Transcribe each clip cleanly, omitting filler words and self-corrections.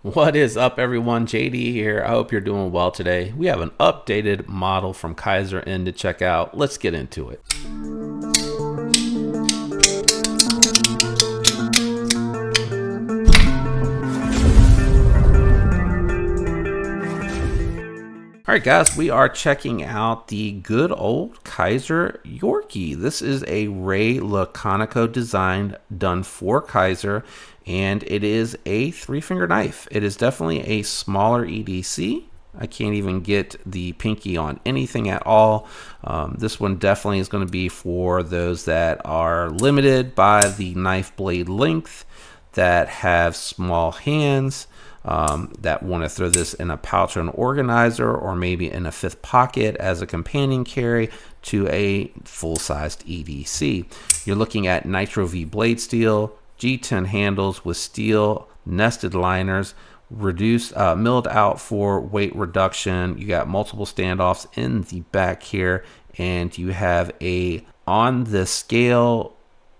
What is up, everyone? JD here. I hope you're doing well today. We have an updated model from Kizer in to check out. Let's get into it. All right, guys, we are checking out the good old Kizer Yorkie. This is a Ray Laconico design done for Kizer, and it is a three-finger knife. It is definitely a smaller EDC. I can't even get the pinky on anything at all. This one definitely is going to be for those that are limited by the knife blade length, that have small hands, that want to throw this in a pouch or an organizer, or maybe in a fifth pocket as a companion carry to a full-sized EDC. You're looking at Nitro V blade steel, G10 handles with steel nested liners, reduced milled out for weight reduction. You got multiple standoffs in the back here, and you have a on the scale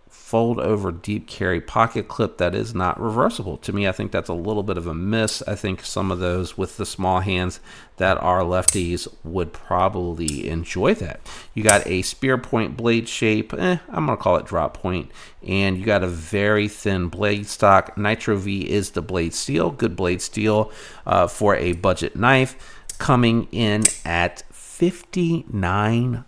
fold over deep carry pocket clip that is not reversible. To me, I think that's a little bit of a miss. I think some of those with the small hands that are lefties would probably enjoy that. You got a spear point blade shape, I'm gonna call it drop point, and you got a very thin blade stock. Nitro V is the blade steel, good blade steel for a budget knife, coming in at $59.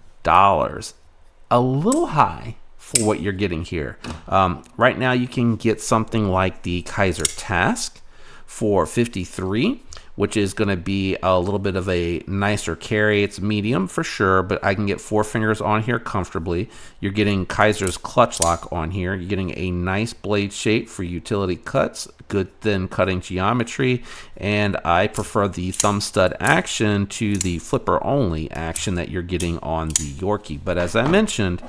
A little high for what you're getting here. Right now you can get something like the Kizer Task for $53, which is going to be a little bit of a nicer carry. It's medium for sure, but I can get 4 fingers on here comfortably. You're getting Kizer's clutch lock on here. You're getting a nice blade shape for utility cuts, good thin cutting geometry, and I prefer the thumb stud action to the flipper only action that you're getting on the Yorkie. But as I mentioned,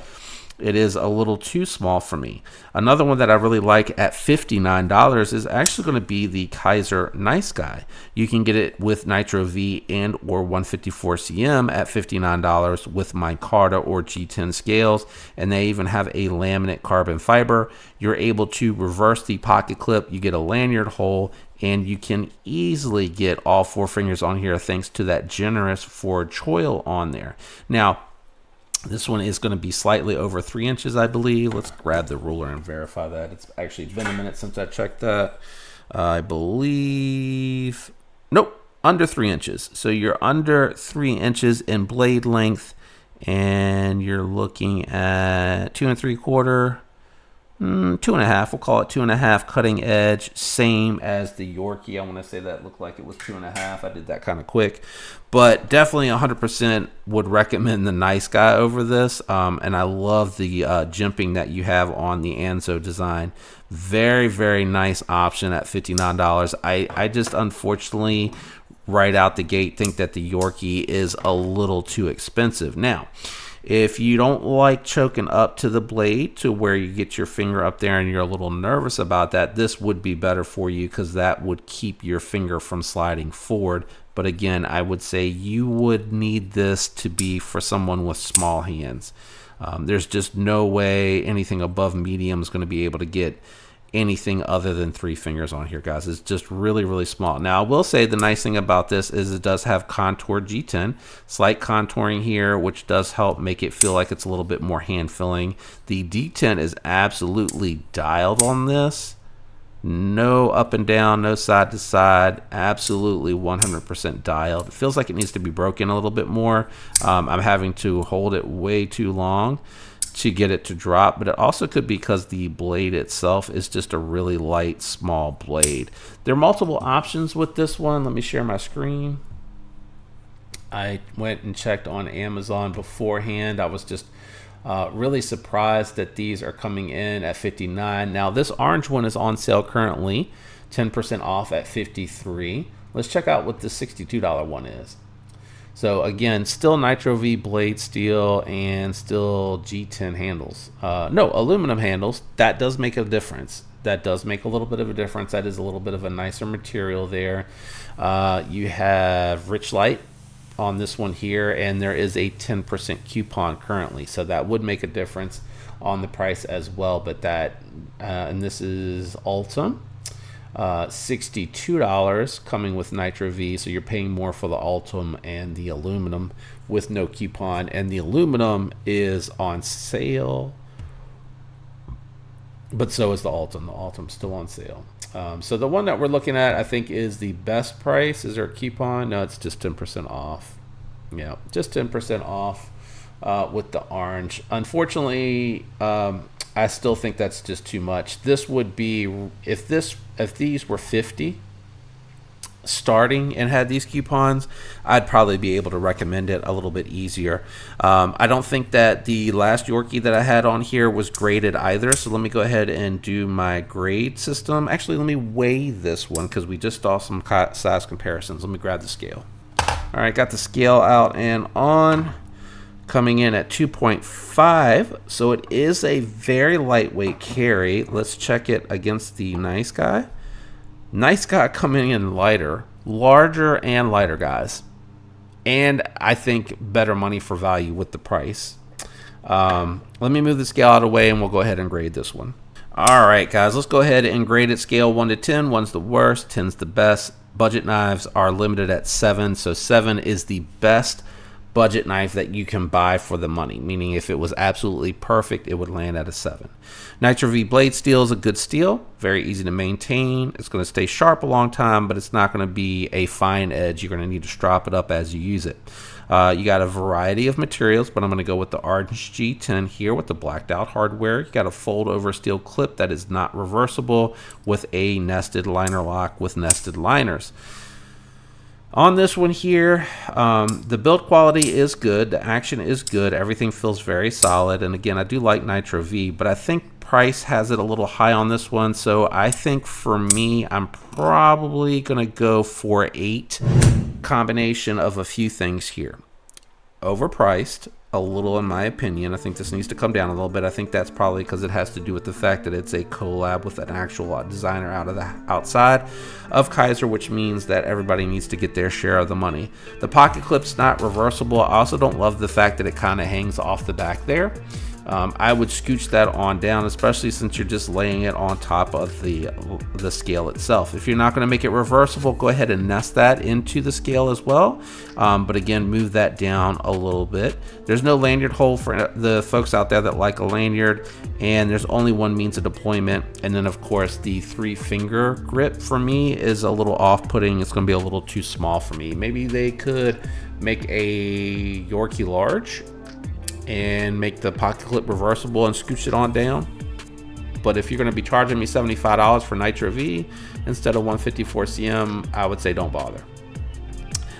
it is a little too small for me. Another one that I really like at $59 is actually going to be the Kizer Nice Guy. You can get it with Nitro V and or 154 cm at $59 with micarta or G10 scales, and they even have a laminate carbon fiber. You're able to reverse the pocket clip. You get a lanyard hole, and you can easily get all 4 fingers on here thanks to that generous forward choil on there. Now, this one is going to be slightly over 3 inches, I believe. Let's grab the ruler and verify that. It's actually been a minute since I checked that. I believe, nope, under 3 inches. So you're under 3 inches in blade length, and you're looking at 2 3/4, 2.5. We'll call it 2.5 cutting edge, same as the Yorkie. I want to say that looked like it was 2.5. I did that kind of quick, but definitely 100% would recommend the Nice Guy over this. And I love the jimping that you have on the Anzo design. Very, very nice option at $59. I just unfortunately right out the gate think that the Yorkie is a little too expensive. Now, if you don't like choking up to the blade to where you get your finger up there and you're a little nervous about that, this would be better for you because that would keep your finger from sliding forward. But again, I would say you would need this to be for someone with small hands. There's just no way anything above medium is going to be able to get anything other than 3 fingers on here, guys. It's just really, really small. Now, I will say the nice thing about this is it does have contour G10, slight contouring here, which does help make it feel like it's a little bit more hand filling. The D10 is absolutely dialed on this. No up and down, no side to side, absolutely 100% dialed. It feels like it needs to be broken a little bit more. I'm having to hold it way too long to get it to drop, but it also could be because the blade itself is just a really light, small blade. There are multiple options with this one. Let me share my screen. I went and checked on Amazon beforehand. I was just really surprised that these are coming in at $59. Now, this orange one is on sale currently, 10% off at $53. Let's check out what the $62 one is. So again, still Nitro V blade steel and still G10 handles. No, aluminum handles. That does make a difference. That does make a little bit of a difference. That is a little bit of a nicer material there. You have Rich Light on this one here, and there is a 10% coupon currently. So that would make a difference on the price as well. But that, and this is Ultim. $62 coming with Nitro V, so you're paying more for the Ultim and the aluminum with no coupon, and the aluminum is on sale, but so is the Ultim. The Ultim's still on sale. So the one that we're looking at, I think, is the best price. Is there a coupon? No, it's just 10% off. Yeah, just 10% off with the orange. Unfortunately, I still think that's just too much. This would be, if these were 50 starting and had these coupons, I'd probably be able to recommend it a little bit easier. I don't think that the last Yorkie that I had on here was graded either, so let me go ahead and do my grade system. Actually, let me weigh this one because we just saw some size comparisons. Let me grab the scale. All right, got the scale out and on, coming in at 2.5, so it is a very lightweight carry. Let's check it against the Nice Guy. Nice Guy coming in lighter, larger and lighter, guys, and I think better money for value with the price. Let me move the scale out of the way and we'll go ahead and grade this one. All right, guys, let's go ahead and grade it. Scale 1 to 10. 1's the worst, 10's the best. Budget knives are limited at 7, so 7 is the best budget knife that you can buy for the money, meaning if it was absolutely perfect, it would land at a 7. Nitro V blade steel is a good steel, very easy to maintain. It's going to stay sharp a long time, but it's not going to be a fine edge. You're going to need to strop it up as you use it. You got a variety of materials, but I'm going to go with the Orange G10 here with the blacked out hardware. You got a fold over steel clip that is not reversible with a nested liner lock with nested liners. On this one here, the build quality is good, the action is good, everything feels very solid, and again, I do like Nitro V, but I think price has it a little high on this one, so I think for me, I'm probably going to go for 8, combination of a few things here. Overpriced a little in my opinion. I think this needs to come down a little bit. I think that's probably because it has to do with the fact that it's a collab with an actual designer outside of Kizer, which means that everybody needs to get their share of the money. The pocket clip's not reversible. I also don't love the fact that it kind of hangs off the back there. I would scooch that on down, especially since you're just laying it on top of the scale itself. If you're not going to make it reversible, go ahead and nest that into the scale as well. But again, move that down a little bit. There's no lanyard hole for the folks out there that like a lanyard, and there's only one means of deployment. And then of course the 3-finger grip for me is a little off-putting. It's going to be a little too small for me. Maybe they could make a Yorkie large and make the pocket clip reversible and scooch it on down. But if you're going to be charging me $75 for Nitro V instead of 154 cm, I would say don't bother.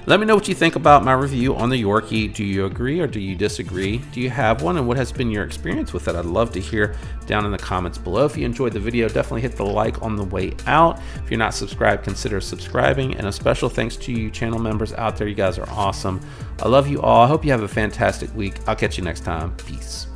Let me know what you think about my review on the Yorkie. Do you agree or do you disagree? Do you have one, and what has been your experience with it? I'd love to hear down in the comments below. If you enjoyed the video, definitely hit the like on the way out. If you're not subscribed, consider subscribing. And a special thanks to you channel members out there. You guys are awesome. I love you all. I hope you have a fantastic week. I'll catch you next time. Peace.